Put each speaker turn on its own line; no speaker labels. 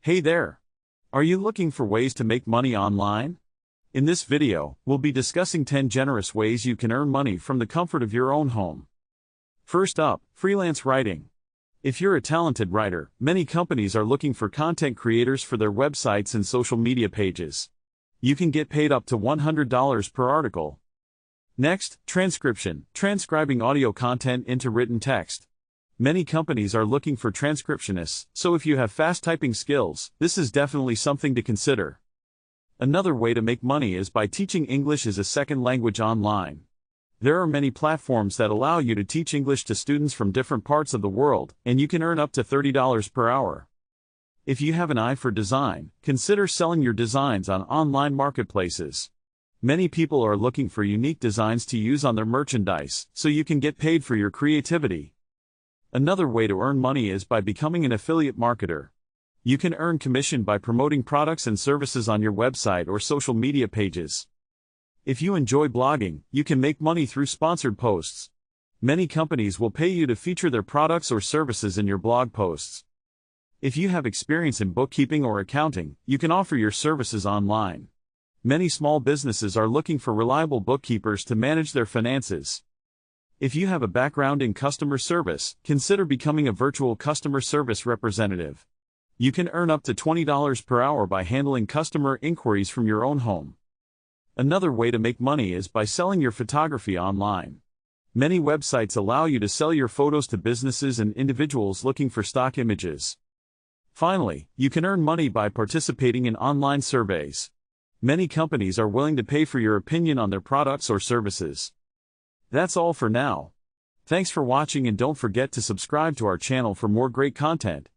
Hey there! Are you looking for ways to make money online? In this video, we'll be discussing 10 generous ways you can earn money from the comfort of your own home. First up, freelance writing. If you're a talented writer, many companies are looking for content creators for their websites and social media pages. You can get paid up to $100 per article. Next, transcription, transcribing audio content into written text. Many companies are looking for transcriptionists, so if you have fast typing skills, this is definitely something to consider. Another way to make money is by teaching English as a second language online. There are many platforms that allow you to teach English to students from different parts of the world, and you can earn up to $30 per hour. If you have an eye for design, consider selling your designs on online marketplaces. Many people are looking for unique designs to use on their merchandise, so you can get paid for your creativity. Another way to earn money is by becoming an affiliate marketer. You can earn commission by promoting products and services on your website or social media pages. If you enjoy blogging, you can make money through sponsored posts. Many companies will pay you to feature their products or services in your blog posts. If you have experience in bookkeeping or accounting, you can offer your services online. Many small businesses are looking for reliable bookkeepers to manage their finances. If you have a background in customer service, consider becoming a virtual customer service representative. You can earn up to $20 per hour by handling customer inquiries from your own home. Another way to make money is by selling your photography online. Many websites allow you to sell your photos to businesses and individuals looking for stock images. Finally, you can earn money by participating in online surveys. Many companies are willing to pay for your opinion on their products or services. That's all for now. Thanks for watching and don't forget to subscribe to our channel for more great content.